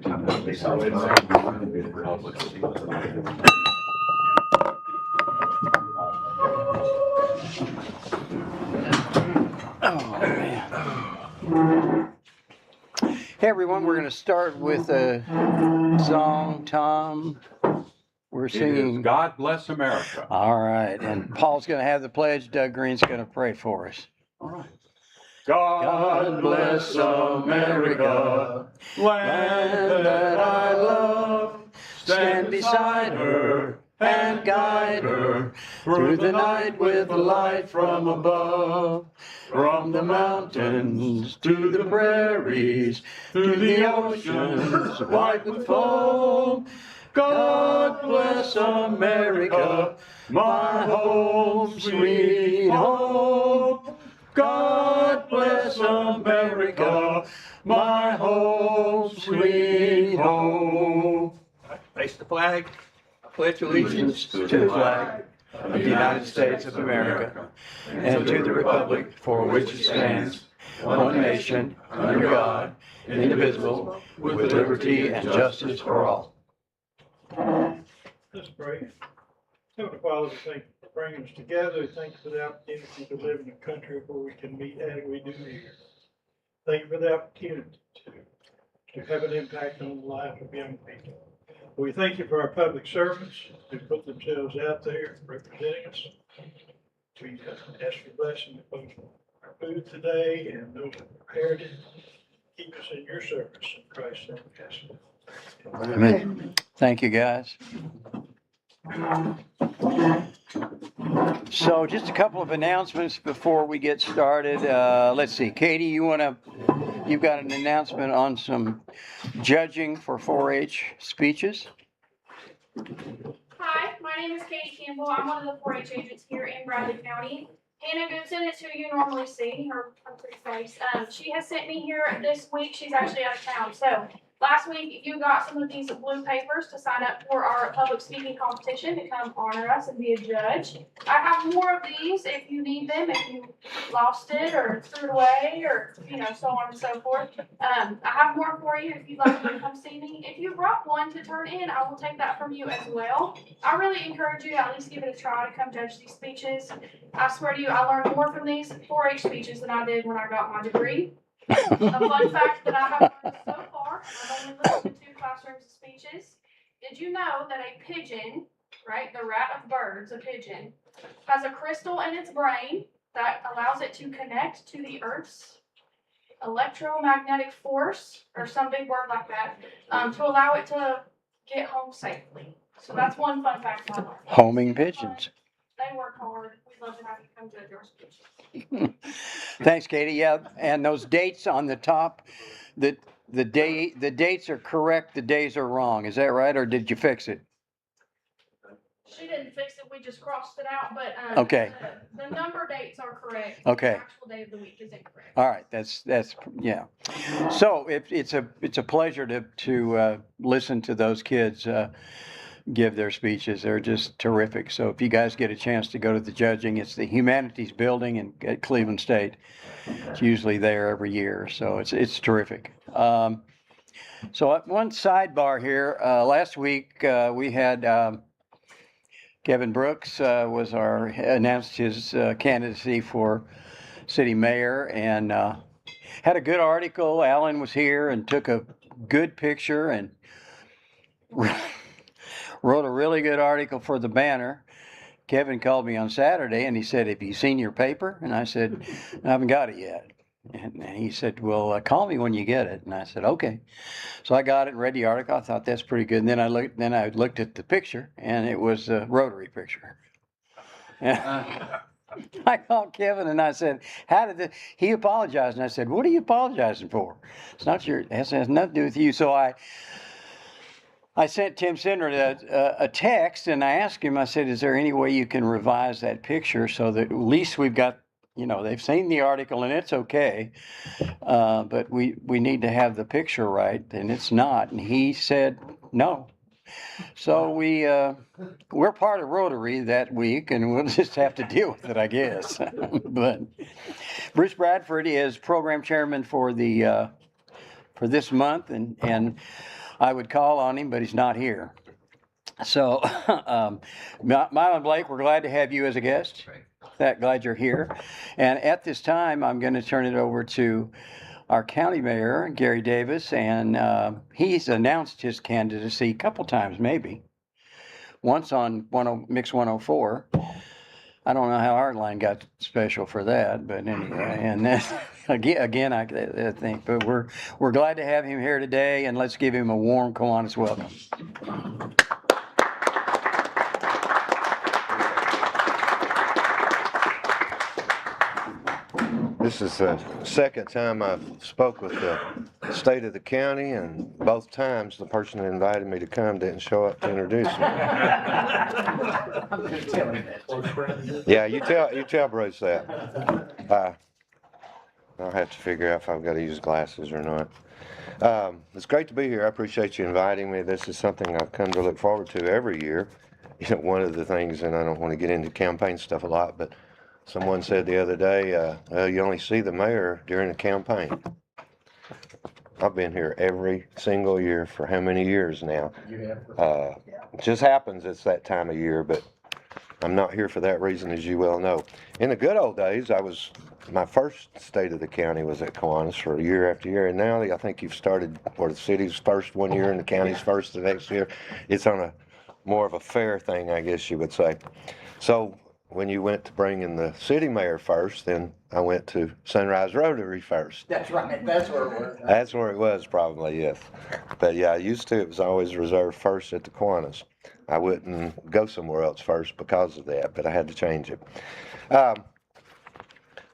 Oh, man. Hey, everyone, we're going to start with a song, Tom. We're singing God Bless America. All right, and Paul's going to have the pledge. Doug Green's going to pray for us. All right. God bless America, land that I love. Stand beside her and guide her through the night with the light from above. From the mountains to the prairies, to the oceans white with foam. God bless America, my home, sweet home. God bless America, my home, sweet home. Face the flag. I pledge allegiance to the flag of the United States of America and to the republic for which it stands, one nation, under God, indivisible, with liberty and justice for all. Let's pray. Heavenly Father, thank you for bringing us together. Thank you for the opportunity to live in a country where we can meet as we do here. Thank you for the opportunity to have an impact on the lives of young people. We thank you for our public servants who put themselves out there representing us. We ask for blessing upon our food today and those that prepared it. Keep us in your service in Christ's name. Amen. Thank you, guys. So just a couple of announcements before we get started. Let's see, Katie, you've got an announcement on some judging for 4-H speeches. Hi, my name is Katie Campbell. I'm one of the 4-H agents here in Bradley County. Hannah Goodson is who you normally see, her pretty face. She has sent me here this week. She's actually out of town. So last week you got some of these blue papers to sign up for our public speaking competition to come honor us and be a judge. I have more of these if you need them, if you lost it or threw it away or so on and so forth. I have more for you if you'd like to come see me. If you brought one to turn in, I will take that from you as well. I really encourage you to at least give it a try to come judge these speeches. I swear to you, I learned more from these 4-H speeches than I did when I got my degree. A fun fact that I have learned so far, I've only listened to 2 classrooms of speeches. Did you know that a pigeon, right, the rat of birds, a pigeon, has a crystal in its brain that allows it to connect to the Earth's electromagnetic force, or some big word like that, to allow it to get home safely. So that's one fun fact I learned. Homing pigeons. They work hard. We'd love to have you come judge our speeches. Thanks, Katie. Yeah, and those dates on the top, the dates are correct, the days are wrong. Is that right, or did you fix it? She didn't fix it. We just crossed it out, but Okay. The number dates are correct. Okay. The actual day of the week is incorrect. All right, that's yeah. So it's a pleasure to listen to those kids give their speeches. They're just terrific. So if you guys get a chance to go to the judging, it's the Humanities Building at Cleveland State. It's usually there every year, so it's terrific. So one sidebar here. Last week we had Kevin Brooks announced his candidacy for city mayor and had a good article. Alan was here and took a good picture and wrote a really good article for the Banner. Kevin called me on Saturday and he said, "Have you seen your paper?" And I said, "I haven't got it yet." And he said, "Well, call me when you get it." And I said, "Okay." So I got it and read the article. I thought that's pretty good. And then I looked at the picture and it was a Rotary picture. I called Kevin and I said, he apologized. And I said, "What are you apologizing for? It's not it has nothing to do with you." So I sent Tim Sindred a text and I asked him, I said, "Is there any way you can revise that picture so that at least we've got, they've seen the article and it's okay, but we need to have the picture right," and it's not. And he said, no. So we're part of Rotary that week and we'll just have to deal with it, I guess. But Bruce Bradford is program chairman for this month and I would call on him, but he's not here. So, Mylan Blake, we're glad to have you as a guest. Glad you're here. And at this time, I'm going to turn it over to our county mayor, Gary Davis, and he's announced his candidacy a couple times, maybe. Once on Mix 104. I don't know how our line got special for that, but anyway, and then again, I think, but we're glad to have him here today, and let's give him a warm Kiwanis welcome. This is the second time I've spoke with the state of the county, and both times the person that invited me to come didn't show up to introduce me. Yeah, you tell Bruce that. I'll have to figure out if I've got to use glasses or not. It's great to be here. I appreciate you inviting me. This is something I've come to look forward to every year. You know, one of the things, and I don't want to get into campaign stuff a lot, but someone said the other day, well, you only see the mayor during the campaign. I've been here every single year for how many years now? It just happens it's that time of year, but I'm not here for that reason, as you well know. In the good old days, my first state of the county was at Kiwanis for year after year, and now I think you've started, or the city's first one year and the county's first the next year. It's on a more of a fair thing, I guess you would say. So when you went to bring in the city mayor first, then I went to Sunrise Rotary first. That's right, that's where it was. That's where it was, probably, yes. But yeah, I used to, it was always reserved first at the Kiwanis. I wouldn't go somewhere else first because of that, but I had to change it. The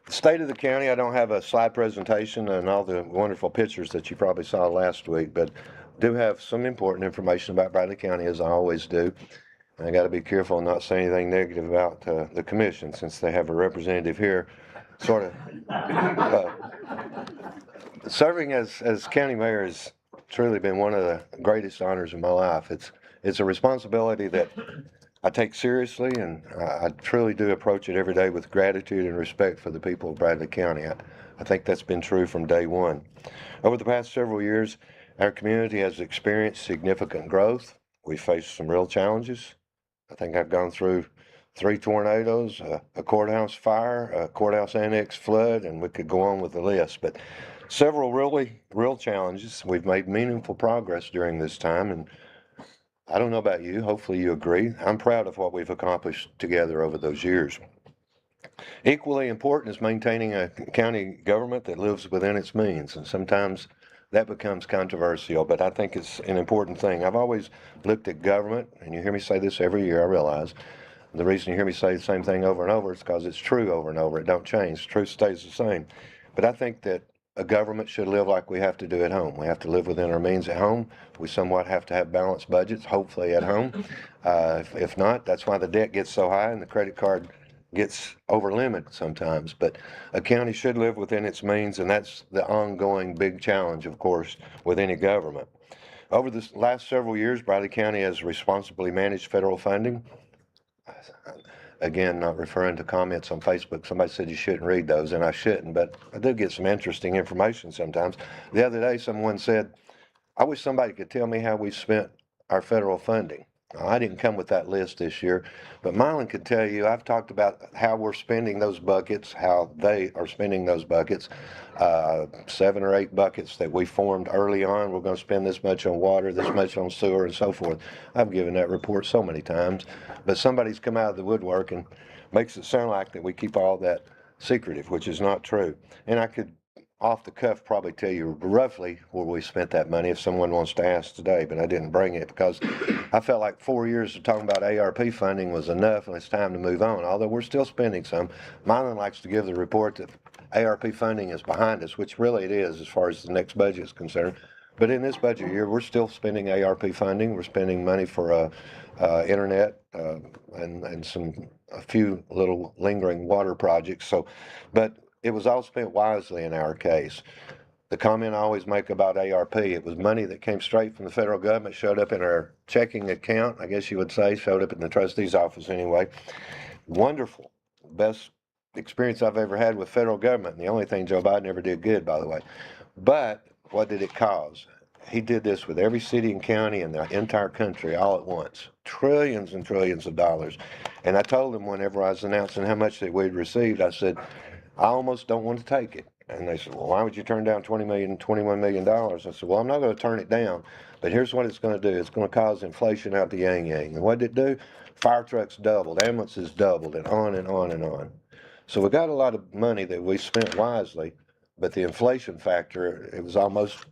state of the county, I don't have a slide presentation and all the wonderful pictures that you probably saw last week, but do have some important information about Bradley County, as I always do. I got to be careful and not say anything negative about the commission, since they have a representative here. Sort of serving as county mayor has truly been one of the greatest honors of my life. It's a responsibility that I take seriously, and I truly do approach it every day with gratitude and respect for the people of Bradley County. I think that's been true from day one. Over the past several years, our community has experienced significant growth. We faced some real challenges. I think I've gone through 3 tornadoes, a courthouse fire, a courthouse annex flood, and we could go on with the list. But several really real challenges. We've made meaningful progress during this time, and I don't know about you, hopefully you agree. I'm proud of what we've accomplished together over those years. Equally important is maintaining a county government that lives within its means, and sometimes that becomes controversial, but I think it's an important thing. I've always looked at government, and you hear me say this every year, I realize. The reason you hear me say the same thing over and over is because it's true over and over. It don't change. Truth stays the same. But I think that a government should live like we have to do at home. We have to live within our means at home. We somewhat have to have balanced budgets, hopefully at home. If not, that's why the debt gets so high and the credit card gets over limited sometimes. But a county should live within its means, and that's the ongoing big challenge, of course, with any government. Over the last several years, Bradley County has responsibly managed federal funding. Again, not referring to comments on Facebook. Somebody said you shouldn't read those, and I shouldn't, but I do get some interesting information sometimes. The other day, someone said, I wish somebody could tell me how we spent our federal funding. I didn't come with that list this year, but Mylan could tell you, I've talked about how we're spending those buckets, how they are spending those buckets. 7 or 8 buckets that we formed early on. We're going to spend this much on water, this much on sewer, and so forth. I've given that report so many times, but somebody's come out of the woodwork and makes it sound like that we keep all that secretive, which is not true. And I could, off the cuff, probably tell you roughly where we spent that money if someone wants to ask today, but I didn't bring it because I felt like 4 years of talking about ARP funding was enough and it's time to move on. Although we're still spending some. Mylan likes to give the report that ARP funding is behind us, which really it is as far as the next budget is concerned. But in this budget year, we're still spending ARP funding. We're spending money for internet and a few little lingering water projects. So, but it was all spent wisely in our case. The comment I always make about ARP, it was money that came straight from the federal government, showed up in our checking account, I guess you would say, showed up in the trustee's office anyway. Wonderful. Best experience I've ever had with federal government. And the only thing Joe Biden ever did good, by the way. But what did it cause? he did this with every city and county in the entire country all at once. Trillions and trillions of dollars. And I told him whenever I was announcing how much that we'd received, I said, I almost don't want to take it. And they said, well, why would you turn down $21 million? I said, well, I'm not going to turn it down, but here's what it's going to do. It's going to cause inflation out the yang yang. And what did it do? Fire trucks doubled, ambulances doubled, and on and on and on. So we got a lot of money that we spent wisely, but the inflation factor, it was almost,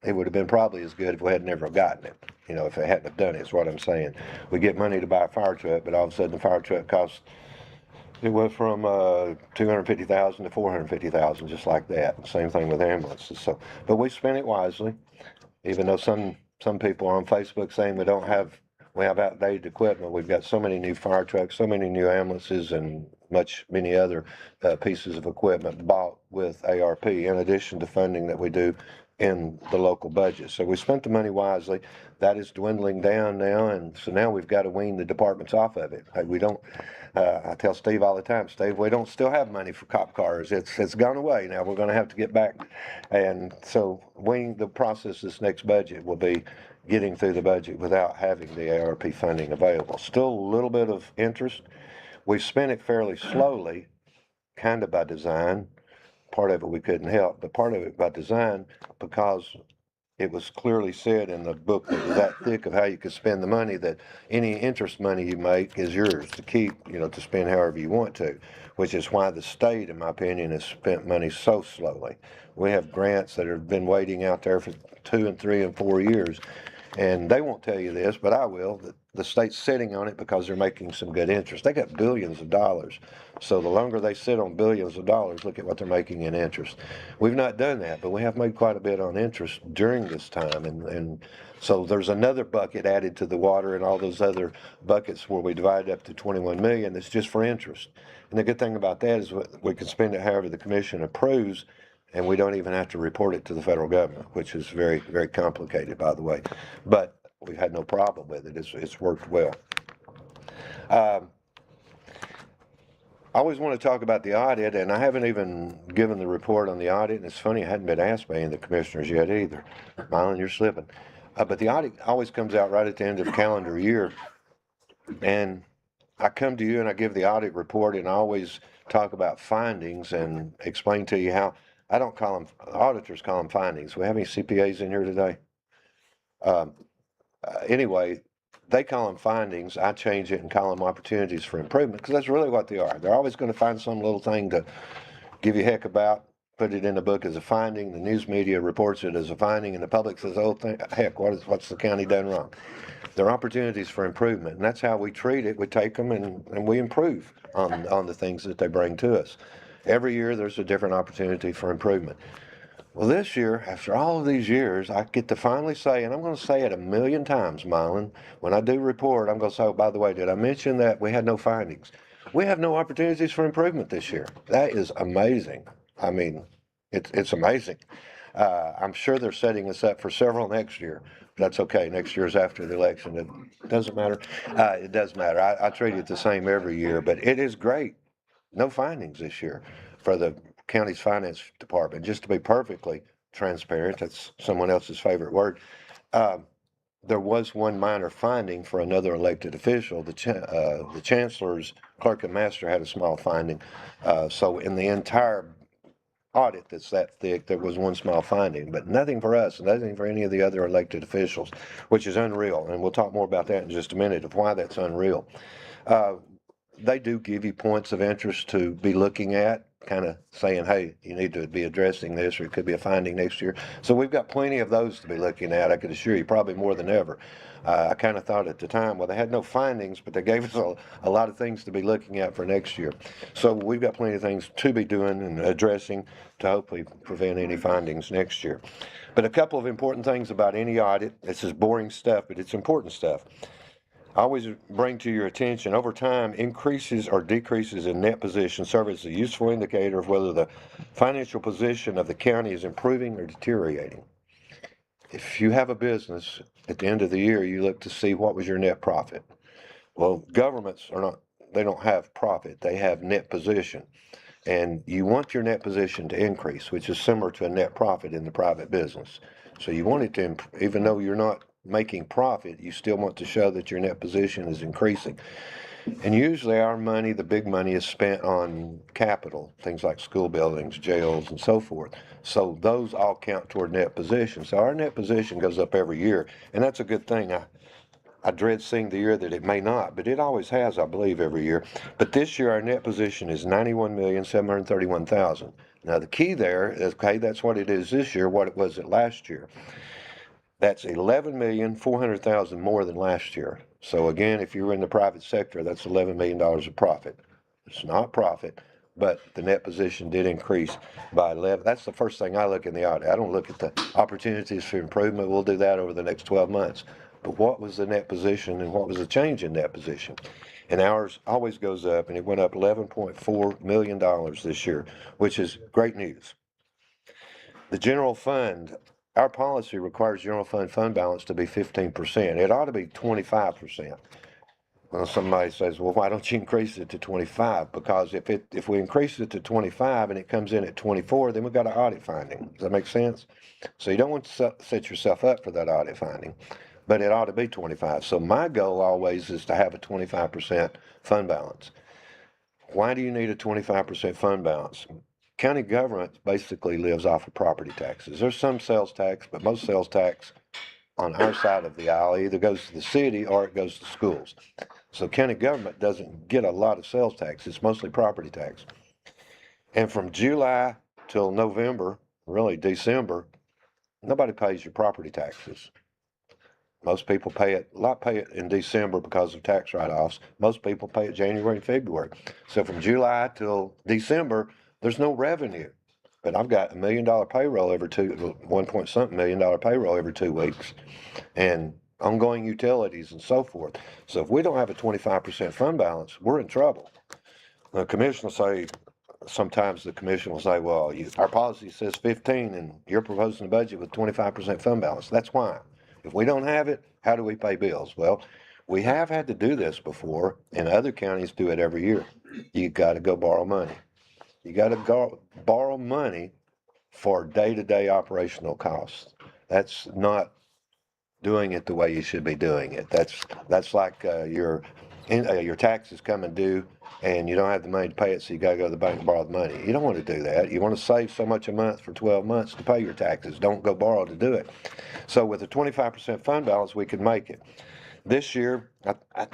it would have been probably as good if we had never gotten it. You know, if they hadn't have done it, is what I'm saying. We get money to buy a fire truck, but all of a sudden the fire truck costs, it went from $250,000 to $450,000, just like that. Same thing with ambulances. So, but we spent it wisely, even though some people are on Facebook saying we have outdated equipment. We've got so many new fire trucks, so many new ambulances, and many other pieces of equipment bought with ARP, in addition to funding that we do in the local budget. So we spent the money wisely. That is dwindling down now, and so now we've got to wean the departments off of it. We don't. I tell Steve all the time, Steve, we don't still have money for cop cars. It's gone away now. We're going to have to get back, and so the process this next budget will be getting through the budget without having the ARP funding available. Still a little bit of interest. We've spent it fairly slowly, kind of by design. Part of it we couldn't help, but part of it by design, because it was clearly said in the book that was that thick of how you could spend the money, that any interest money you make is yours to keep, to spend however you want to, which is why the state, in my opinion, has spent money so slowly. We have grants that have been waiting out there for 2 and 3 and 4 years, and they won't tell you this, but I will, that the state's sitting on it because they're making some good interest. They got billions of dollars. So the longer they sit on billions of dollars, look at what they're making in interest. We've not done that, but we have made quite a bit on interest during this time. And so there's another bucket added to the water and all those other buckets where we divide up to 21 million that's just for interest. And the good thing about that is we can spend it however the commission approves, and we don't even have to report it to the federal government, which is very, very complicated, by the way. But we've had no problem with it. It's worked well. I always want to talk about the audit, and I haven't even given the report on the audit. And it's funny, I hadn't been asked by any of the commissioners yet either. Mylan, you're slipping. But the audit always comes out right at the end of the calendar year. And I come to you and I give the audit report, and I always talk about findings and explain to you how, I don't call them, auditors call them findings. We have any CPAs in here today? Anyway, they call them findings. I change it and call them opportunities for improvement, because that's really what they are. They're always going to find some little thing to give you heck about, put it in the book as a finding. The news media reports it as a finding, and the public says, oh, heck, what's the county done wrong? They're opportunities for improvement, and that's how we treat it. We take them and we improve on the things that they bring to us. Every year there's a different opportunity for improvement. Well, this year, after all of these years, I get to finally say, and I'm going to say it 1,000,000 times, Mylan, when I do report, I'm going to say, oh, by the way, did I mention that we had no findings? We have no opportunities for improvement this year. That is amazing. I mean, it's amazing. I'm sure they're setting us up for several next year. That's okay. Next year's after the election. It doesn't matter. It does matter. I treat it the same every year, but it is great. No findings this year for the county's finance department. Just to be perfectly transparent, that's someone else's favorite word. There was one minor finding for another elected official. The chancellor's clerk and master had a small finding. So in the entire audit that's that thick, there was one small finding, but nothing for us, nothing for any of the other elected officials, which is unreal. And we'll talk more about that in just a minute of why that's unreal. They do give you points of interest to be looking at, kind of saying, hey, you need to be addressing this, or it could be a finding next year. So we've got plenty of those to be looking at, I could assure you, probably more than ever. I kind of thought at the time, well, they had no findings, but they gave us a lot of things to be looking at for next year. So we've got plenty of things to be doing and addressing to hopefully prevent any findings next year. But a couple of important things about any audit. This is boring stuff, but it's important stuff. I always bring to your attention, over time, increases or decreases in net position serve as a useful indicator of whether the financial position of the county is improving or deteriorating. If you have a business, at the end of the year, you look to see what was your net profit. Well, governments are not, they don't have profit, they have net position. And you want your net position to increase, which is similar to a net profit in the private business. So you want it to, even though you're not making profit, you still want to show that your net position is increasing. And usually our money, the big money, is spent on capital, things like school buildings, jails, and so forth. So those all count toward net position. So our net position goes up every year, and that's a good thing. I dread seeing the year that it may not, but it always has, I believe, every year. But this year, our net position is $91,731,000. Now, the key there is, okay, that's what it is this year, what it was last year. That's $11,400,000 more than last year. So again, if you were in the private sector, that's $11 million of profit. It's not profit, but the net position did increase by 11. That's the first thing I look in the audit. I don't look at the opportunities for improvement. We'll do that over the next 12 months. But what was the net position and what was the change in net position? And ours always goes up, and it went up $11.4 million this year, which is great news. The general fund, our policy requires general fund balance to be 15%. It ought to be 25%. Well, somebody says, well, why don't you increase it to 25? Because if we increase it to 25 and it comes in at 24, then we've got an audit finding. Does that make sense? So you don't want to set yourself up for that audit finding, but it ought to be 25. So my goal always is to have a 25% fund balance. Why do you need a 25% fund balance? County government basically lives off of property taxes. There's some sales tax, but most sales tax on our side of the aisle either goes to the city or it goes to schools. So county government doesn't get a lot of sales tax. It's mostly property tax. And from July till November, really December, nobody pays your property taxes. Most people pay it in December because of tax write-offs. Most people pay it January and February. So from July till December, there's no revenue. But I've got $1 million payroll every 1 million payroll every 2 weeks, and ongoing utilities and so forth. So if we don't have a 25% fund balance, we're in trouble. The commission will say, sometimes the commission will say, well, our policy says 15 and you're proposing a budget with 25% fund balance. That's why. If we don't have it, how do we pay bills? Well, we have had to do this before, and other counties do it every year. You got to go borrow money. You got to go borrow money for day-to-day operational costs. That's not doing it the way you should be doing it. That's like your taxes coming due and you don't have the money to pay it, so you got to go to the bank and borrow the money. You don't want to do that. You want to save so much a month for 12 months to pay your taxes. Don't go borrow to do it. So with a 25% fund balance, we could make it. This year, I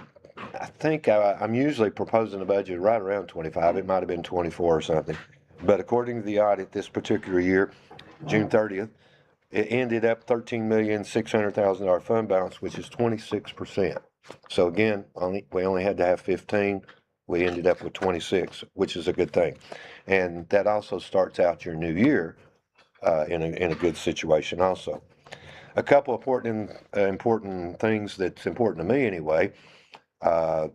think I'm usually proposing a budget right around 25. It might have been 24 or something. But according to the audit this particular year, June 30th, it ended up $13,600,000 fund balance, which is 26%. So again, we only had to have 15. We ended up with 26, which is a good thing. And that also starts out your new year in a good situation also. A couple of important things that's important to me anyway.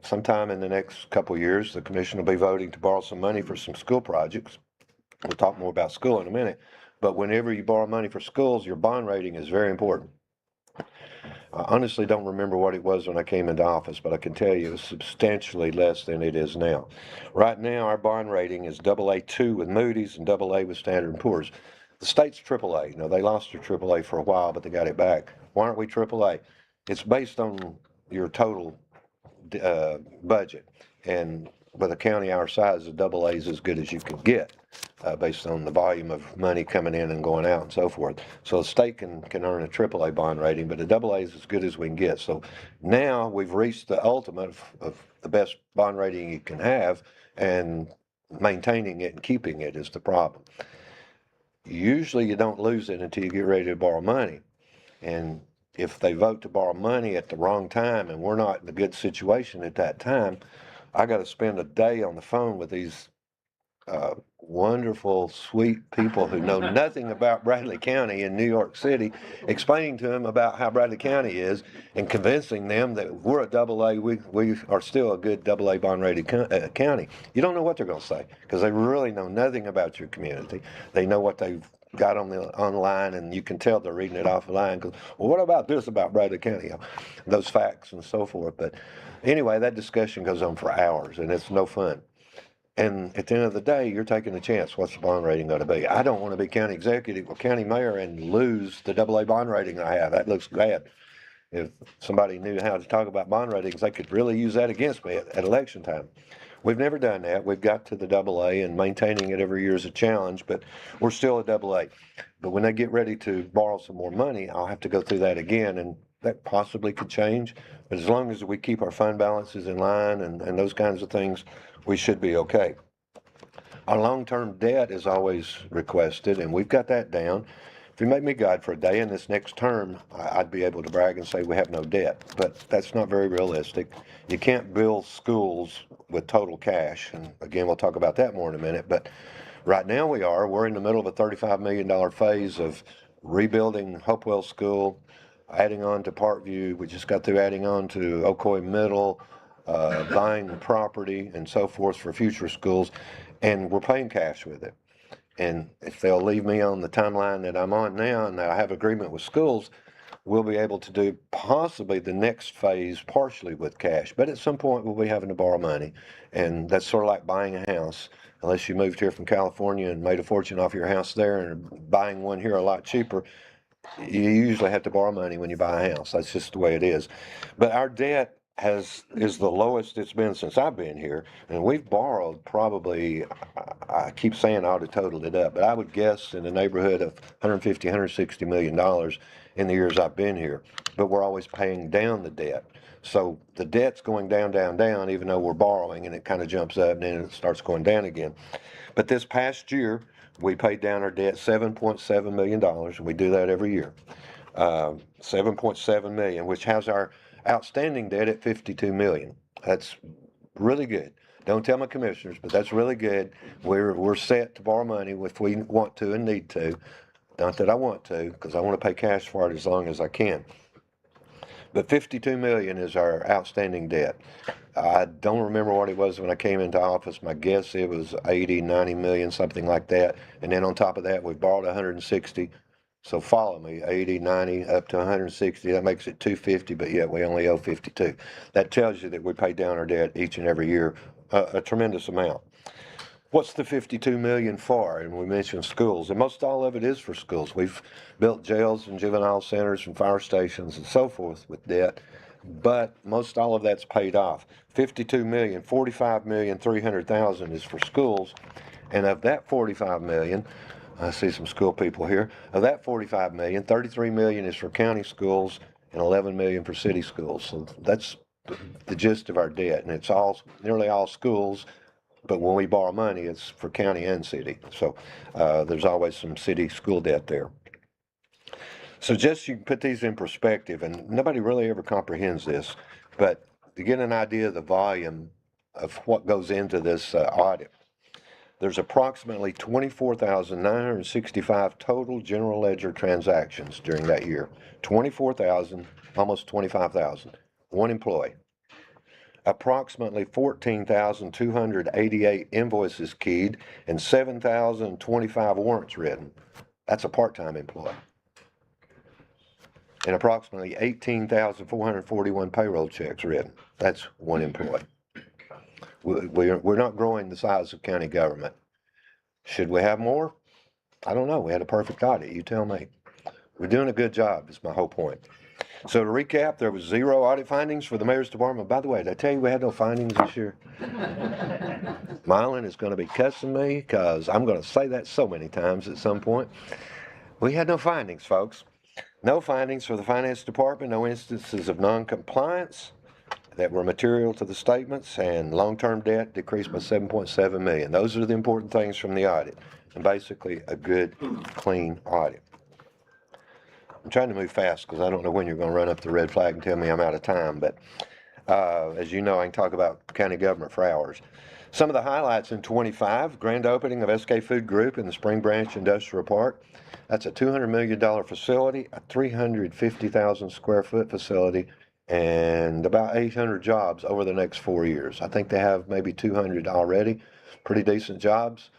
Sometime in the next couple of years, the commission will be voting to borrow some money for some school projects. We'll talk more about school in a minute. But whenever you borrow money for schools, your bond rating is very important. I honestly don't remember what it was when I came into office, but I can tell you it's substantially less than it is now. Right now, our bond rating is AA2 with Moody's and AA with Standard & Poor's. The state's AAA. You know, they lost their AAA for a while, but they got it back. Why aren't we AAA? It's based on your total budget. And with a county our size, a AA is as good as you can get. Based on the volume of money coming in and going out and so forth. So the state can earn a AAA bond rating, but a AA is as good as we can get. So now we've reached the ultimate of the best bond rating you can have, and maintaining it and keeping it is the problem. Usually you don't lose it until you get ready to borrow money. And if they vote to borrow money at the wrong time and we're not in a good situation at that time, I got to spend a day on the phone with these wonderful, sweet people who know nothing about Bradley County in New York City, explaining to them about how Bradley County is and convincing them that we're a AA, we are still a good AA bond rated county. You don't know what they're going to say because they really know nothing about your community. They know what they've got online, and you can tell they're reading it off the line. Well, what about this about Bradley County? Those facts and so forth. But anyway, that discussion goes on for hours, and it's no fun. And at the end of the day, you're taking a chance. What's the bond rating going to be? I don't want to be county executive or county mayor and lose the AA bond rating I have. That looks bad. If somebody knew how to talk about bond ratings, they could really use that against me at election time. We've never done that. We've got to the AA, and maintaining it every year is a challenge, but we're still a AA. But when they get ready to borrow some more money, I'll have to go through that again, and that possibly could change. But as long as we keep our fund balances in line and those kinds of things, we should be okay. Our long-term debt is always requested, and we've got that down. If you make me God for a day in this next term, I'd be able to brag and say we have no debt, but that's not very realistic. You can't build schools with total cash, and again, we'll talk about that more in a minute, but right now we're in the middle of a $35 million phase of rebuilding Hopewell School, adding on to Parkview. We just got through adding on to Ocoee Middle, buying property and so forth for future schools, and we're paying cash with it. And if they'll leave me on the timeline that I'm on now, and I have agreement with schools, we'll be able to do possibly the next phase partially with cash. But at some point, we'll be having to borrow money. And that's sort of like buying a house. Unless you moved here from California and made a fortune off your house there and buying one here a lot cheaper, you usually have to borrow money when you buy a house. That's just the way it is. But our debt is the lowest it's been since I've been here, and we've borrowed probably, I keep saying I ought to total it up, but I would guess in the neighborhood of $150, $160 million in the years I've been here. But we're always paying down the debt. So the debt's going down, down, down, even though we're borrowing, and it kind of jumps up and then it starts going down again. But this past year, we paid down our debt $7.7 million, and we do that every year. 7.7 million, which has our outstanding debt at 52 million. That's really good. Don't tell my commissioners, but that's really good. We're set to borrow money if we want to and need to. Not that I want to, because I want to pay cash for it as long as I can. But 52 million is our outstanding debt. I don't remember what it was when I came into office. My guess it was 80, 90 million, something like that. And then on top of that, we borrowed 160. So follow me, 80, 90, up to 160, that makes it 250, but yet we only owe 52. That tells you that we pay down our debt each and every year, a tremendous amount. What's the 52 million for? And we mentioned schools, and most all of it is for schools. We've built jails and juvenile centers and fire stations and so forth with debt, but most all of that's paid off. 52 million, 45 million, 300,000 is for schools, and of that 45 million, I see some school people here. Of that 45 million, 33 million is for county schools and 11 million for city schools. So that's the gist of our debt, and it's nearly all schools. But when we borrow money, it's for county and city. So there's always some city school debt there. So just you can put these in perspective, and nobody really ever comprehends this, but to get an idea of the volume of what goes into this audit. There's approximately 24,965 total general ledger transactions during that year. 24,000, almost 25,000, one employee. Approximately 14,288 invoices keyed and 7,025 warrants written. That's a part-time employee. And approximately 18,441 payroll checks written. That's one employee. We're not growing the size of county government. Should we have more? I don't know. We had a perfect audit. You tell me. We're doing a good job is my whole point. So to recap, there was 0 audit findings for the mayor's department. By the way, did I tell you we had no findings this year? Mylan is going to be cussing me because I'm going to say that so many times at some point. We had no findings, folks. No findings for the finance department, no instances of non-compliance that were material to the statements, and long-term debt decreased by 7.7 million. Those are the important things from the audit, and basically a good, clean audit. I'm trying to move fast because I don't know when you're going to run up the red flag and tell me I'm out of time, but as you know, I can talk about county government for hours. Some of the highlights in 25, grand opening of SK Food Group in the Spring Branch Industrial Park. That's a $200 million facility, a 350,000 square foot facility, and about 800 jobs over the next 4 years. I think they have maybe 200 already. Pretty decent jobs.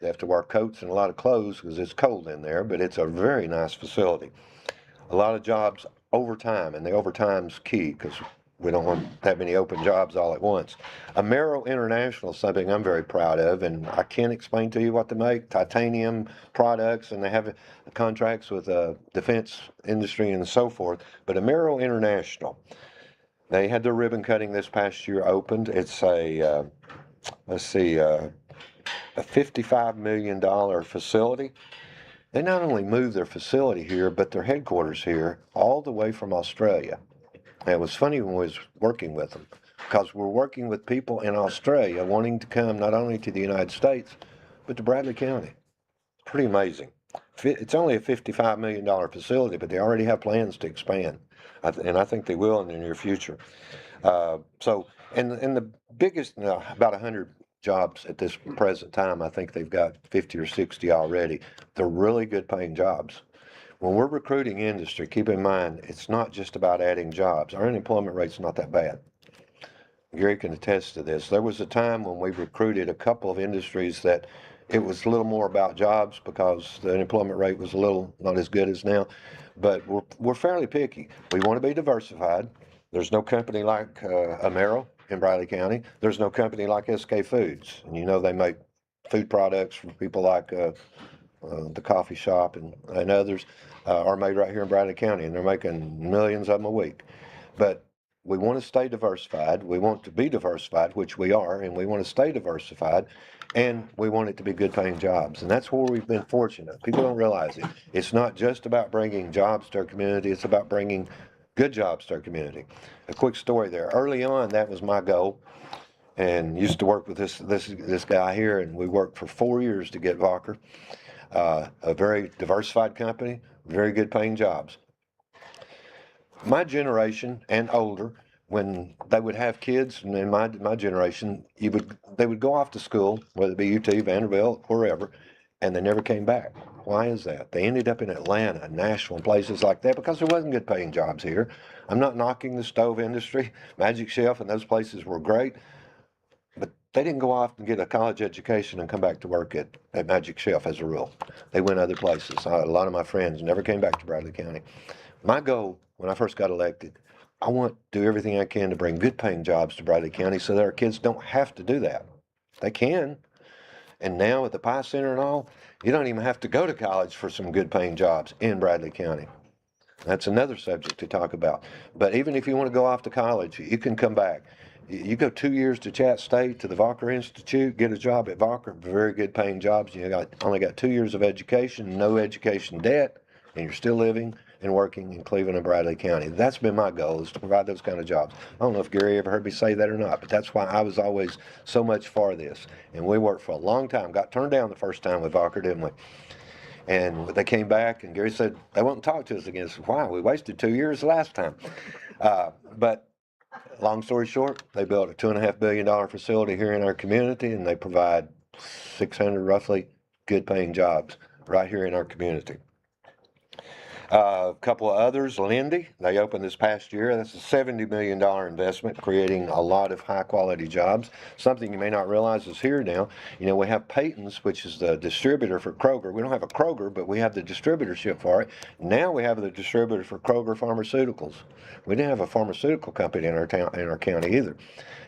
They have to wear coats and a lot of clothes because it's cold in there, but it's a very nice facility. A lot of jobs overtime, and the overtime's key because We don't want that many open jobs all at once. Amero International is something I'm very proud of, and I can't explain to you what they make, titanium products, and they have contracts with defense industry and so forth. But Amero International, they had their ribbon cutting this past year opened. It's a, a $55 million facility. They not only moved their facility here, but their headquarters here, all the way from Australia. And it was funny when we was working with them, because we're working with people in Australia wanting to come not only to the United States, but to Bradley County. It's pretty amazing. It's only a $55 million facility, but they already have plans to expand. And I think they will in the near future. And the biggest, about 100 jobs at this present time, I think they've got 50 or 60 already. They're really good paying jobs. When we're recruiting industry, keep in mind, it's not just about adding jobs. Our unemployment rate's not that bad. Gary can attest to this. There was a time when we recruited a couple of industries that it was a little more about jobs because the unemployment rate was a little not as good as now. But we're fairly picky. We want to be diversified. There's no company like Amero in Bradley County. There's no company like SK Foods. And you know they make food products for people like the coffee shop and others are made right here in Bradley County, and they're making millions of them a week. But we want to stay diversified. We want to be diversified, which we are, and we want to stay diversified, and we want it to be good paying jobs. And that's where we've been fortunate. People don't realize it. It's not just about bringing jobs to our community. It's about bringing good jobs to our community. A quick story there. Early on, that was my goal, and used to work with this guy here, and we worked for 4 years to get Walker. A very diversified company, very good paying jobs. My generation and older, when they would have kids, and in my generation, they would go off to school, whether it be UT, Vanderbilt, wherever, and they never came back. Why is that? They ended up in Atlanta, Nashville, and places like that because there wasn't good paying jobs here. I'm not knocking the stove industry. Magic Chef and those places were great, but they didn't go off and get a college education and come back to work at Magic Chef as a rule. They went other places. A lot of my friends never came back to Bradley County. My goal when I first got elected, I want to do everything I can to bring good paying jobs to Bradley County so that our kids don't have to do that. They can. And now with the Pie Center and all, you don't even have to go to college for some good paying jobs in Bradley County. That's another subject to talk about. But even if you want to go off to college, you can come back. You go 2 years to Chat State, to the Walker Institute, get a job at Walker, very good paying jobs. You only got 2 years of education, no education debt, and you're still living and working in Cleveland and Bradley County. That's been my goal, is to provide those kind of jobs. I don't know if Gary ever heard me say that or not, but that's why I was always so much for this. And we worked for a long time, got turned down the first time with Walker, didn't we? And they came back, and Gary said, they won't talk to us again. I said, wow, we wasted 2 years the last time. But long story short, they built a $2.5 billion facility here in our community, and they provide 600 roughly good paying jobs right here in our community. A couple of others, Lindy, they opened this past year. That's a $70 million investment, creating a lot of high quality jobs. Something you may not realize is here now. You know, we have Peyton's, which is the distributor for Kroger. We don't have a Kroger, but we have the distributorship for it. Now we have the distributor for Kroger Pharmaceuticals. We didn't have a pharmaceutical company in our town, in our county either.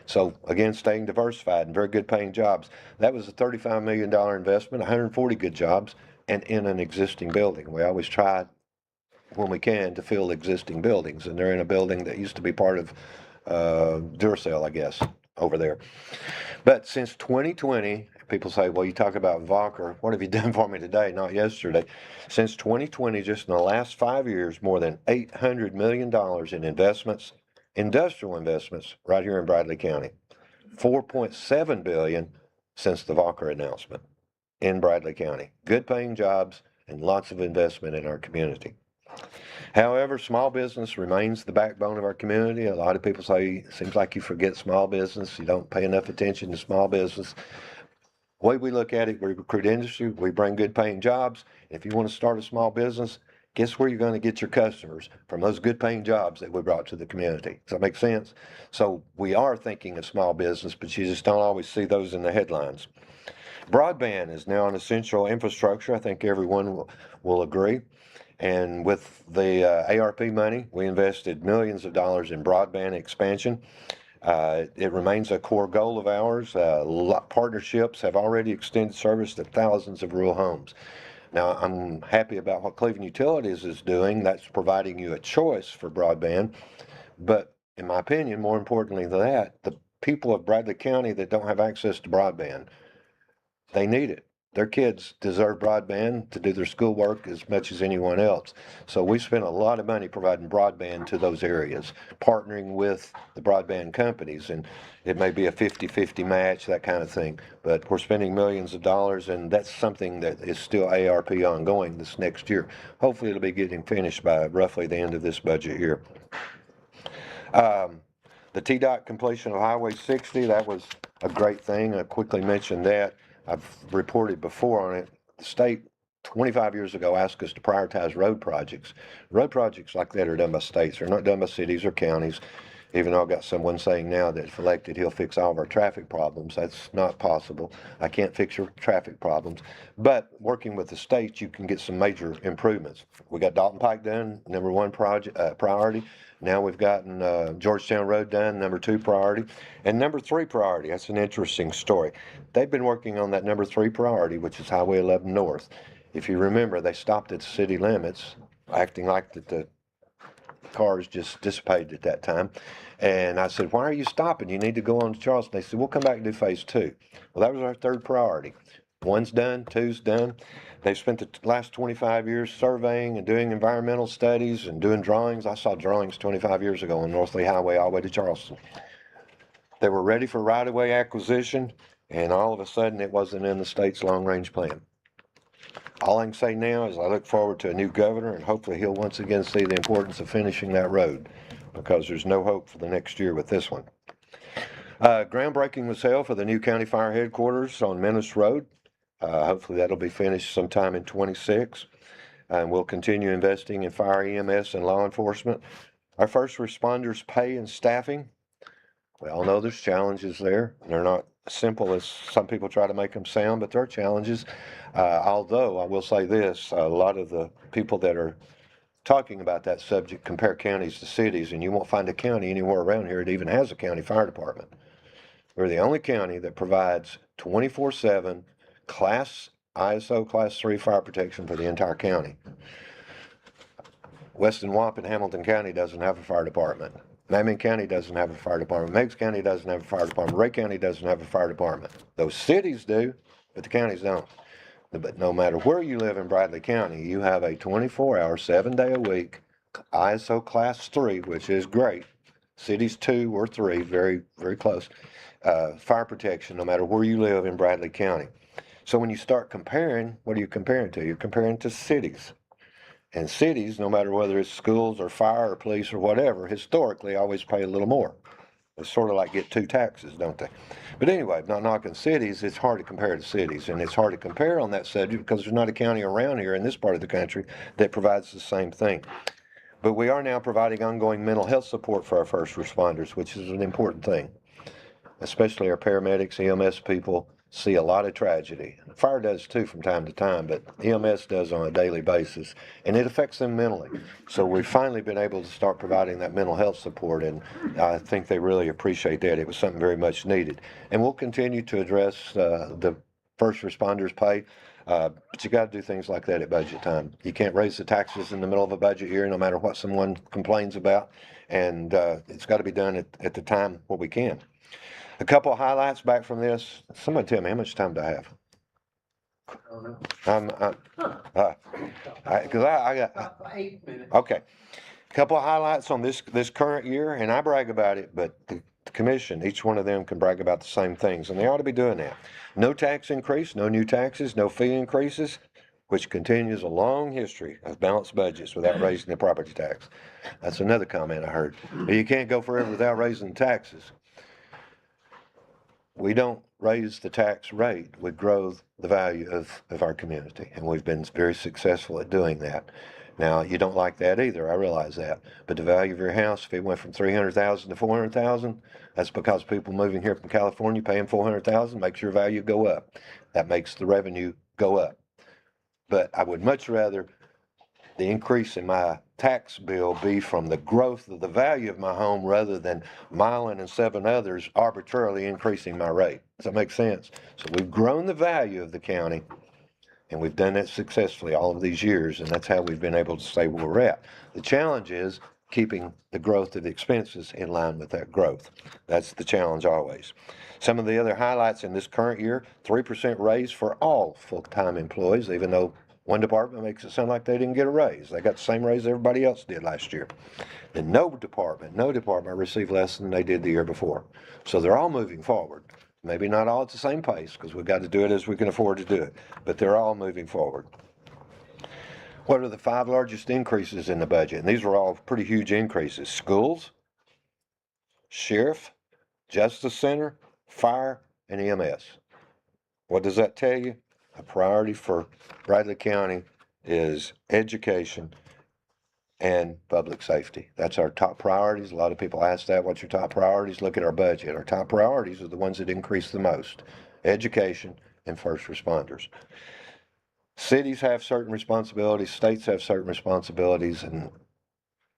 So again, staying diversified and very good paying jobs. That was a $35 million investment, 140 good jobs, and in an existing building. We always try, when we can, to fill existing buildings, and they're in a building that used to be part of Duracell, I guess, over there. But since 2020, people say, well, you talk about Walker, what have you done for me today, not yesterday? Since 2020, just in the last 5 years, more than $800 million in investments, industrial investments, right here in Bradley County. $4.7 billion since the Walker announcement in Bradley County. Good paying jobs and lots of investment in our community. However, small business remains the backbone of our community. A lot of people say, it seems like you forget small business. You don't pay enough attention to small business. The way we look at it, we recruit industry, we bring good paying jobs. If you want to start a small business, guess where you're going to get your customers? From those good paying jobs that we brought to the community. Does that make sense? So we are thinking of small business, but you just don't always see those in the headlines. Broadband is now an essential infrastructure. I think everyone will agree. And with the ARP money, we invested millions of dollars in broadband expansion. It remains a core goal of ours. Partnerships have already extended service to thousands of rural homes. Now, I'm happy about what Cleveland Utilities is doing. That's providing you a choice for broadband. But in my opinion, more importantly than that, the people of Bradley County that don't have access to broadband, they need it. Their kids deserve broadband to do their schoolwork as much as anyone else. So we spent a lot of money providing broadband to those areas, partnering with the broadband companies, and it may be a 50-50 match, that kind of thing. But we're spending millions of dollars, and that's something that is still ARP ongoing this next year. Hopefully it'll be getting finished by roughly the end of this budget year. The TDOT completion of Highway 60, that was a great thing. I quickly mentioned that. I've reported before on it. The state 25 years ago asked us to prioritize road projects. Road projects like that are done by states. They're not done by cities or counties. Even though I've got someone saying now that if elected, he'll fix all of our traffic problems. That's not possible. I can't fix your traffic problems. But working with the states, you can get some major improvements. We got Dalton Pike done, number one priority. Now we've gotten Georgetown Road done, number 2 priority. And number 3 priority, that's an interesting story. They've been working on that number 3 priority, which is Highway 11 North. If you remember, they stopped at the city limits, acting like that the cars just dissipated at that time. And I said, why are you stopping? You need to go on to Charleston. They said, we'll come back and do phase 2. Well, that was our 3rd priority. 1's done, 2's done. They've spent the last 25 years surveying and doing environmental studies and doing drawings. I saw drawings 25 years ago on North Lee Highway all the way to Charleston. They were ready for right-of-way acquisition, and all of a sudden it wasn't in the state's long-range plan. All I can say now is I look forward to a new governor, and hopefully he'll once again see the importance of finishing that road, because there's no hope for the next year with this one. Groundbreaking was held for the new county fire headquarters on Menace Road. Hopefully that'll be finished sometime in 26. And we'll continue investing in fire, EMS, and law enforcement. Our first responders' pay and staffing. We all know there's challenges there. They're not as simple as some people try to make them sound, but there are challenges. Although I will say this, a lot of the people that are talking about that subject compare counties to cities, and you won't find a county anywhere around here that even has a county fire department. We're the only county that provides 24/7 ISO Class 3 fire protection for the entire county. Weston Wapp in Hamilton County doesn't have a fire department. Mammoth County doesn't have a fire department. Meigs County doesn't have a fire department. Ray County doesn't have a fire department. Those cities do, but the counties don't. But no matter where you live in Bradley County, you have a 24-hour, 7-day-a-week ISO Class 3, which is great. Cities 2 or 3, very, very close. Fire protection, no matter where you live in Bradley County. So when you start comparing, what are you comparing to? You're comparing to cities. And cities, no matter whether it's schools or fire or police or whatever, historically always pay a little more. It's sort of like get 2 taxes, don't they? But anyway, not knocking cities, it's hard to compare to cities. And it's hard to compare on that subject because there's not a county around here in this part of the country that provides the same thing. But we are now providing ongoing mental health support for our first responders, which is an important thing. Especially our paramedics, EMS people see a lot of tragedy. Fire does too from time to time, but EMS does on a daily basis, and it affects them mentally. So we've finally been able to start providing that mental health support, and I think they really appreciate that. It was something very much needed. And we'll continue to address the first responders' pay, but you got to do things like that at budget time. You can't raise the taxes in the middle of a budget year, no matter what someone complains about, and it's got to be done at the time where we can. A couple of highlights back from this. Somebody tell me, how much time do I have? Because I got 8 minutes. okay. A couple of highlights on this current year, and I brag about it, but the commission, each one of them can brag about the same things, and they ought to be doing that. No tax increase, no new taxes, no fee increases, which continues a long history of balanced budgets without raising the property tax. That's another comment I heard. But you can't go forever without raising taxes. We don't raise the tax rate, we grow the value of our community, and we've been very successful at doing that. Now, you don't like that either, I realize that, but the value of your house, if it went from $300,000 to $400,000, that's because people moving here from California paying $400,000 makes your value go up. That makes the revenue go up. But I would much rather the increase in my tax bill be from the growth of the value of my home rather than Mylan and 7 others arbitrarily increasing my rate. Does that make sense? So we've grown the value of the county, and we've done that successfully all of these years, and that's how we've been able to stay where we're at. The challenge is keeping the growth of the expenses in line with that growth. That's the challenge always. Some of the other highlights in this current year, 3% raise for all full-time employees, even though one department makes it sound like they didn't get a raise. They got the same raise everybody else did last year. And no department received less than they did the year before. So they're all moving forward. Maybe not all at the same pace, because we've got to do it as we can afford to do it, but they're all moving forward. What are the 5 largest increases in the budget? And these are all pretty huge increases. Schools, sheriff, justice center, fire, and EMS. What does that tell you? A priority for Bradley County is education and public safety. That's our top priorities. A lot of people ask that, what's your top priorities? Look at our budget. Our top priorities are the ones that increase the most: education and first responders. Cities have certain responsibilities, states have certain responsibilities, and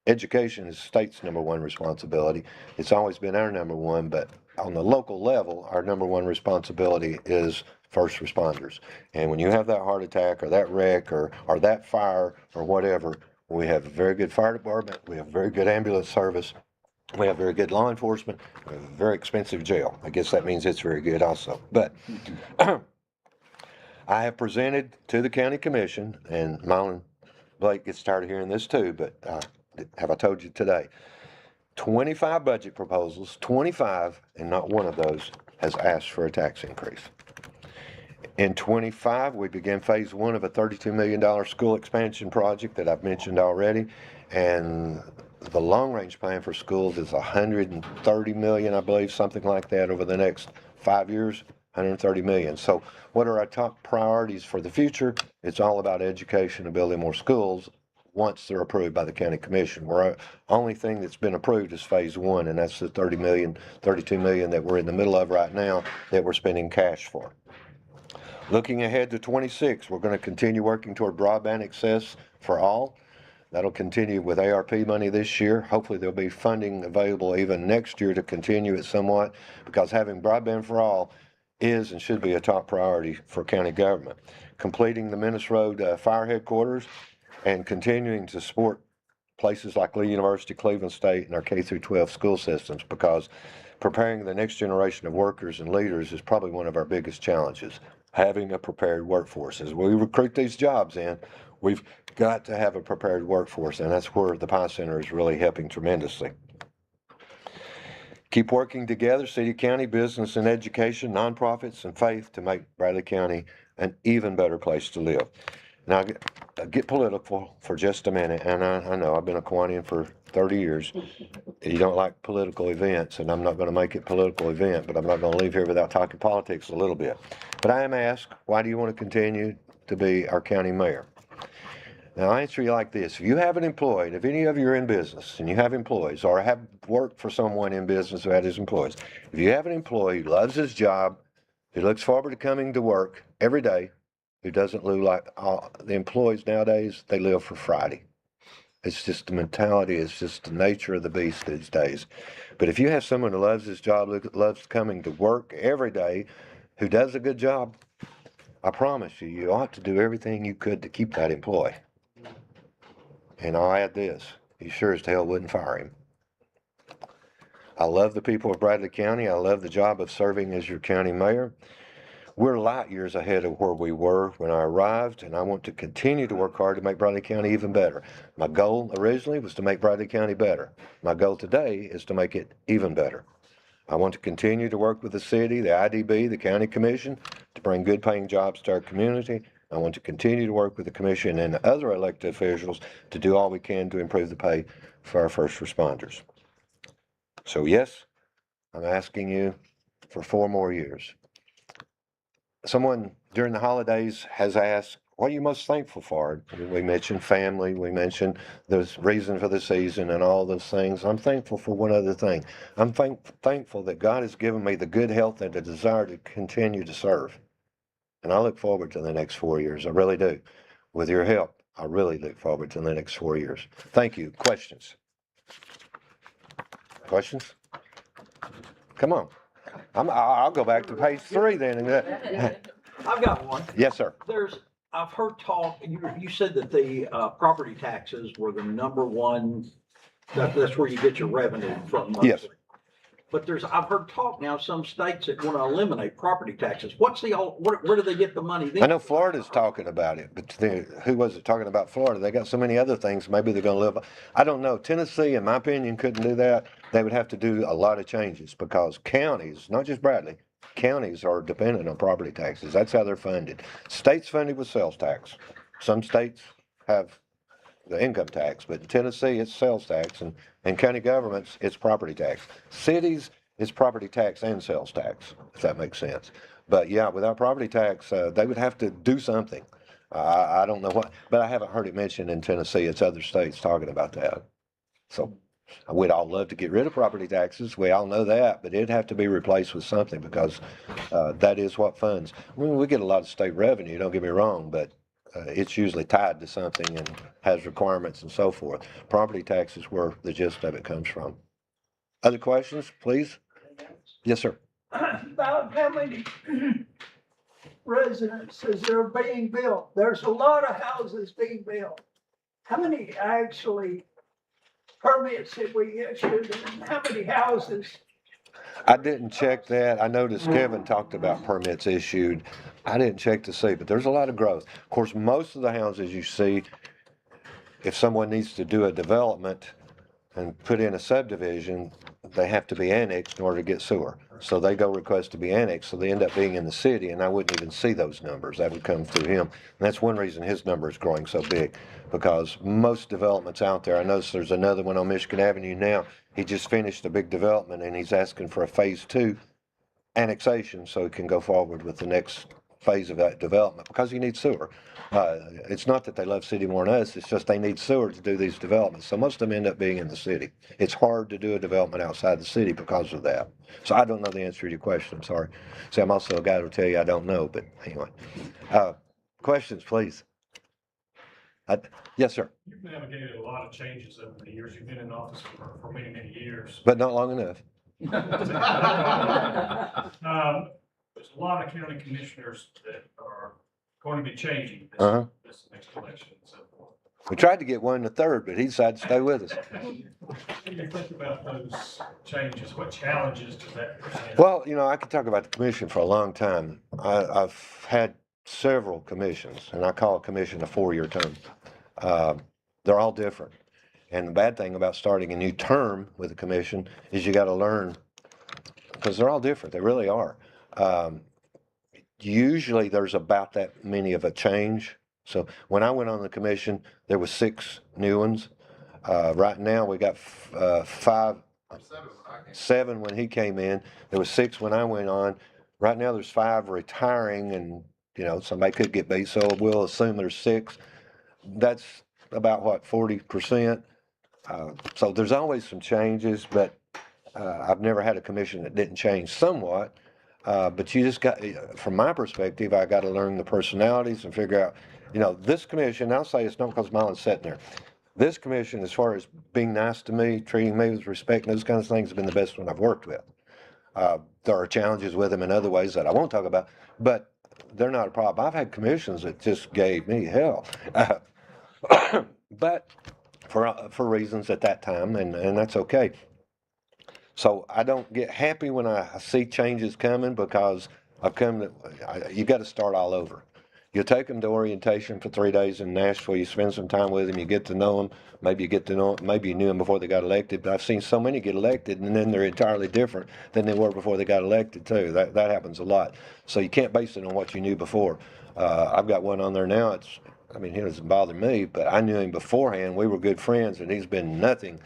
education is state's #1 responsibility. It's always been our #1, but on the local level, our #1 responsibility is first responders. And when you have that heart attack or that wreck or that fire or whatever, we have a very good fire department, we have very good ambulance service, we have very good law enforcement, we have a very expensive jail. I guess that means it's very good also. But I have presented to the county commission, and Marlon Blake gets tired of hearing this too, but have I told you today? 25 budget proposals, 25, and not one of those has asked for a tax increase. In 25, we began phase 1 of a $32 million school expansion project that I've mentioned already, and the long-range plan for schools is $130 million, I believe, something like that, over the next 5 years, $130 million. So what are our top priorities for the future? It's all about education and building more schools once they're approved by the county commission. We're only thing that's been approved is phase 1, and that's the $32 million that we're in the middle of right now that we're spending cash for. Looking ahead to 26, we're going to continue working toward broadband access for all. That'll continue with ARP money this year. Hopefully there'll be funding available even next year to continue it somewhat, because having broadband for all is and should be a top priority for county government. Completing the Menace Road fire headquarters and continuing to support places like Lee University, Cleveland State, and our K-12 school systems, because preparing the next generation of workers and leaders is probably one of our biggest challenges. Having a prepared workforce. As we recruit these jobs in, we've got to have a prepared workforce, and that's where the PI Center is really helping tremendously. Keep working together, city, county, business, and education, nonprofits, and faith to make Bradley County an even better place to live. Now, get political for just a minute, and I know I've been a Kiwanian for 30 years. You don't like political events, and I'm not going to make it a political event, but I'm not going to leave here without talking politics a little bit. But I am asked, why do you want to continue to be our county mayor? Now, I answer you like this. If you have an employee, if any of you are in business and you have employees, or have worked for someone in business who had his employees, if you have an employee who loves his job, who looks forward to coming to work every day, who doesn't live like the employees nowadays, they live for Friday. It's just the mentality, it's just the nature of the beast these days. But if you have someone who loves his job, loves coming to work every day, who does a good job, I promise you, you ought to do everything you could to keep that employee. And I'll add this, you sure as hell wouldn't fire him. I love the people of Bradley County. I love the job of serving as your county mayor. We're light years ahead of where we were when I arrived, and I want to continue to work hard to make Bradley County even better. My goal originally was to make Bradley County better. My goal today is to make it even better. I want to continue to work with the city, the IDB, the county commission to bring good paying jobs to our community. I want to continue to work with the commission and other elected officials to do all we can to improve the pay for our first responders. So yes, I'm asking you for 4 more years. Someone during the holidays has asked, what are you most thankful for? We mentioned family, we mentioned the reason for the season and all those things. I'm thankful for one other thing. I'm thankful that God has given me the good health and the desire to continue to serve. And I look forward to the next 4 years. I really do. With your help, I really look forward to the next 4 years. Thank you. Questions? Questions? Come on. I'll go back to page 3 then. I've got one. Yes, sir. I've heard talk, you said that the property taxes were the number one, that's where you get your revenue from mostly. Yes. But I've heard talk now, some states that want to eliminate property taxes. Where do they get the money then? I know Florida's talking about it, but who was it talking about Florida? They got so many other things, maybe they're gonna live. I don't know. Tennessee, in my opinion, couldn't do that. They would have to do a lot of changes because counties, not just Bradley, counties are dependent on property taxes. That's how they're funded. States funded with sales tax. Some states have the income tax, but in Tennessee, it's sales tax, and county governments, it's property tax. Cities, it's property tax and sales tax, if that makes sense. But yeah, without property tax, they would have to do something. I don't know what, but I haven't heard it mentioned in Tennessee. It's other states talking about that. So we'd all love to get rid of property taxes. We all know that, but it'd have to be replaced with something because that is what funds. I mean, we get a lot of state revenue, don't get me wrong, but it's usually tied to something and has requirements and so forth. Property tax is where the gist of it comes from. Other questions, please? Yes, sir. About how many residences are being built? There's a lot of houses being built. How many actually permits have we issued and how many houses? I didn't check that. I noticed Kevin talked about permits issued. I didn't check to see, but there's a lot of growth. Of course, most of the houses you see, if someone needs to do a development and put in a subdivision, they have to be annexed in order to get sewer. So they go request to be annexed, so they end up being in the city, and I wouldn't even see those numbers. That would come through him. And that's one reason his number is growing so big, because most developments out there, I notice there's another one on Michigan Avenue now. He just finished a big development, and he's asking for a phase 2 annexation so he can go forward with the next phase of that development because he needs sewer. It's not that they love city more than us, it's just they need sewer to do these developments. So most of them end up being in the city. It's hard to do a development outside the city because of that. So I don't know the answer to your question, I'm sorry. See, I'm also a guy who'll tell you I don't know, but anyway. Questions, please. Yes, sir, You've navigated a lot of changes over the years. You've been in office for many, many years. but not long enough. There's a lot of county commissioners that are going to be changing Uh-huh. this next election and so forth. We tried to get one in the third, but he decided to stay with us. What do you think about those changes? What challenges does that present? Well, you know, I could talk about the commission for a long time. I've had several commissions, and I call a commission a 4-year term. They're all different. And the bad thing about starting a new term with a commission is you got to learn, because they're all different. They really are. Usually there's about that many of a change. So when I went on the commission, there was 6 new ones. Right now we got 7 when he came in. There was 6 when I went on. Right now there's 5 retiring, and you know, somebody could get beat, so we'll assume there's 6. That's about what, 40%. So there's always some changes, but I've never had a commission that didn't change somewhat. But you just got, from my perspective, I got to learn the personalities and figure out, you know, this commission, I'll say it's not because Marlon's sitting there. This commission, as far as being nice to me, treating me with respect, and those kinds of things, have been the best one I've worked with. There are challenges with them in other ways that I won't talk about, but they're not a problem. I've had commissions that just gave me hell. But for reasons at that time, and that's okay. So I don't get happy when I see changes coming, because you got to start all over. You take them to orientation for 3 days in Nashville, you spend some time with them, you get to know them, maybe you knew them before they got elected, but I've seen so many get elected and then they're entirely different than they were before they got elected too. That happens a lot. So you can't base it on what you knew before. I've got one on there now, he doesn't bother me, but I knew him beforehand, we were good friends, and he's been nothing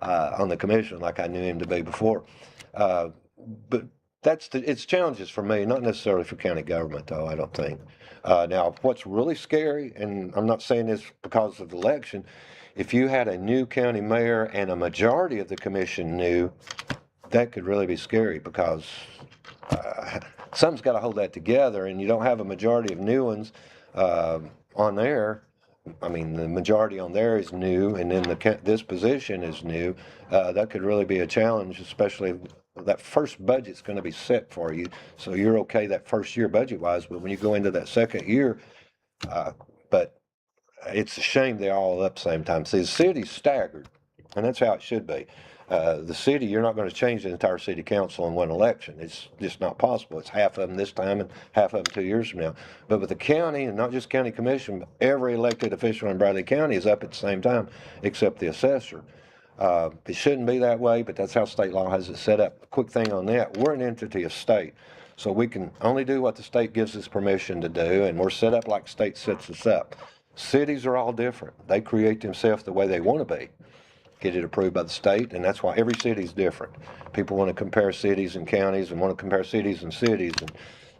on the commission like I knew him to be before. But it's challenges for me, not necessarily for county government though, I don't think. Now, what's really scary, and I'm not saying this because of the election, if you had a new county mayor and a majority of the commission new, that could really be scary, because something's got to hold that together, and you don't have a majority of new ones on there. I mean, the majority on there is new, and then this position is new. That could really be a challenge, especially that first budget's gonna be set for you, so you're okay that first year budget-wise, but when you go into that second year, but it's a shame they're all up the same time. See, the city's staggered, and that's how it should be. The city, you're not gonna change the entire city council in one election. It's just not possible. It's half of them this time and half of them 2 years from now. But with the county, and not just county commission, but every elected official in Bradley County is up at the same time, except the assessor. It shouldn't be that way, but that's how state law has it set up. Quick thing on that, we're an entity of state, so we can only do what the state gives us permission to do, and we're set up like state sets us up. Cities are all different. They create themselves the way they want to be, get it approved by the state, and that's why every city is different. People want to compare cities and counties and want to compare cities and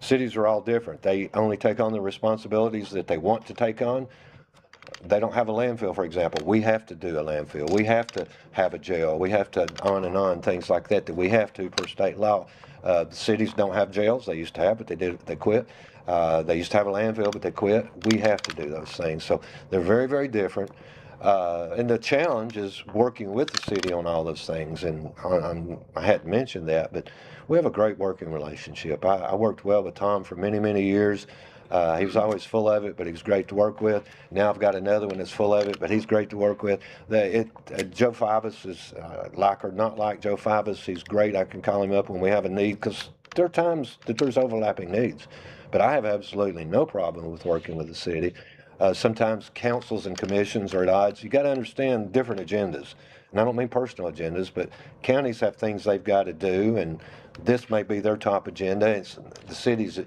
cities are all different. They only take on the responsibilities that they want to take on. They don't have a landfill, for example. We have to do a landfill. We have to have a jail. We have to, on and on, things like that we have to per state law. The cities don't have jails. They used to have, but they quit. They used to have a landfill, but they quit. We have to do those things. So they're very, very different. And the challenge is working with the city on all those things. And I hadn't mentioned that, but we have a great working relationship. I worked well with Tom for many, many years. He was always full of it, but he was great to work with. Now I've got another one that's full of it, but he's great to work with. Joe Fivas is, like or not like Joe Fivas, he's great. I can call him up when we have a need, because there are times that there's overlapping needs. But I have absolutely no problem with working with the city. Sometimes councils and commissions are at odds. You got to understand different agendas. And I don't mean personal agendas, but counties have things they've got to do, and this may be their top agenda. It's the cities,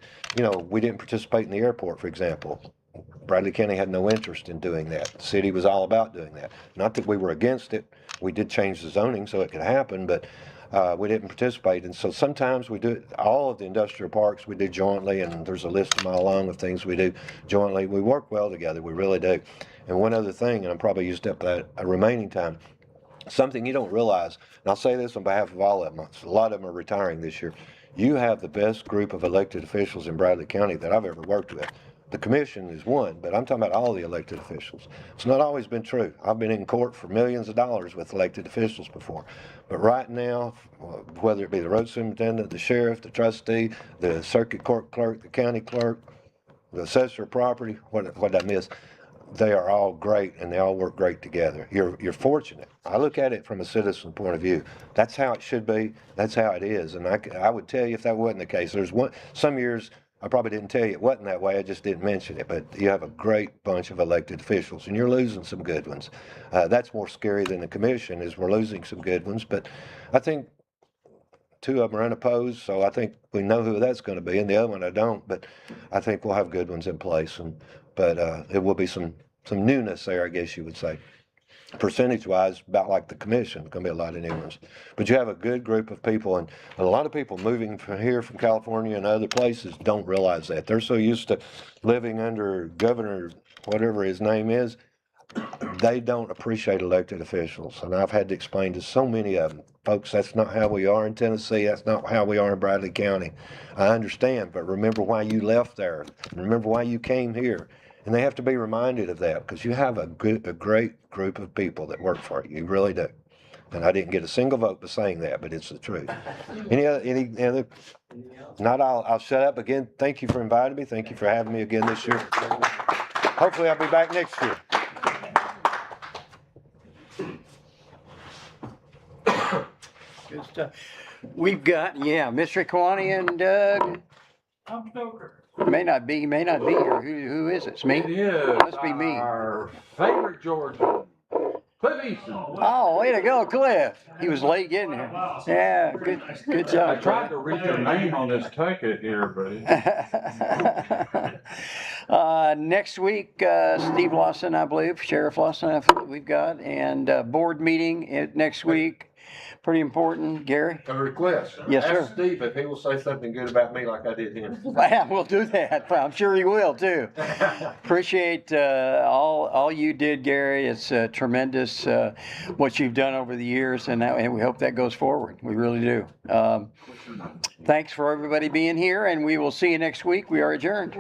we didn't participate in the airport, for example. Bradley County had no interest in doing that. The city was all about doing that. Not that we were against it. We did change the zoning so it could happen, but we didn't participate. And so sometimes we do it, all of the industrial parks we do jointly, and there's a list a mile long of things we do jointly. We work well together, we really do. And one other thing, and I'm probably used up that remaining time, something you don't realize, and I'll say this on behalf of all of them, a lot of them are retiring this year. You have the best group of elected officials in Bradley County that I've ever worked with. The commission is one, but I'm talking about all the elected officials. It's not always been true. I've been in court for millions of dollars with elected officials before. But right now, whether it be the road superintendent, the sheriff, the trustee, the circuit court clerk, the county clerk, the assessor of property, what did I miss? They are all great, and they all work great together. You're fortunate. I look at it from a citizen point of view. That's how it should be. That's how it is. And I would tell you if that wasn't the case. Some years I probably didn't tell you it wasn't that way. I just didn't mention it. But you have a great bunch of elected officials, and you're losing some good ones. That's more scary than the commission, is we're losing some good ones. But I think 2 of them are unopposed, so I think we know who that's going to be, and the other one I don't. But I think we'll have good ones in place. But it will be some newness there, I guess you would say. Percentage-wise, about like the commission, going to be a lot of new ones. But you have a good group of people, and a lot of people moving from here, from California and other places, don't realize that. They're so used to living under Governor, whatever his name is, they don't appreciate elected officials. And I've had to explain to so many of them, folks, that's not how we are in Tennessee. That's not how we are in Bradley County. I understand, but remember why you left there. Remember why you came here. And they have to be reminded of that, because you have a great group of people that work for you. You really do. And I didn't get a single vote for saying that, but it's the truth. Any other? Not all. I'll shut up again. Thank you for inviting me. Thank you for having me again this year. Hopefully I'll be back next year. Good stuff. We've got, Mr. Kwani and Doug. I'm Stoker. May not be here. Who is it? It's me? It is. Must be me. Our favorite Georgian, Cliff Easton. Oh, way to go, Cliff. He was late getting here. Yeah, good job. I tried to read your name on this ticket here, buddy. Next week, Steve Lawson, I believe, Sheriff Lawson, we've got, and board meeting next week. Pretty important, Gary. A request. Yes, sir. Ask Steve if he will say something good about me like I did him. Yeah, we'll do that. I'm sure he will too. Appreciate all you did, Gary. It's tremendous what you've done over the years, and we hope that goes forward. We really do. Thanks for everybody being here, and we will see you next week. We are adjourned.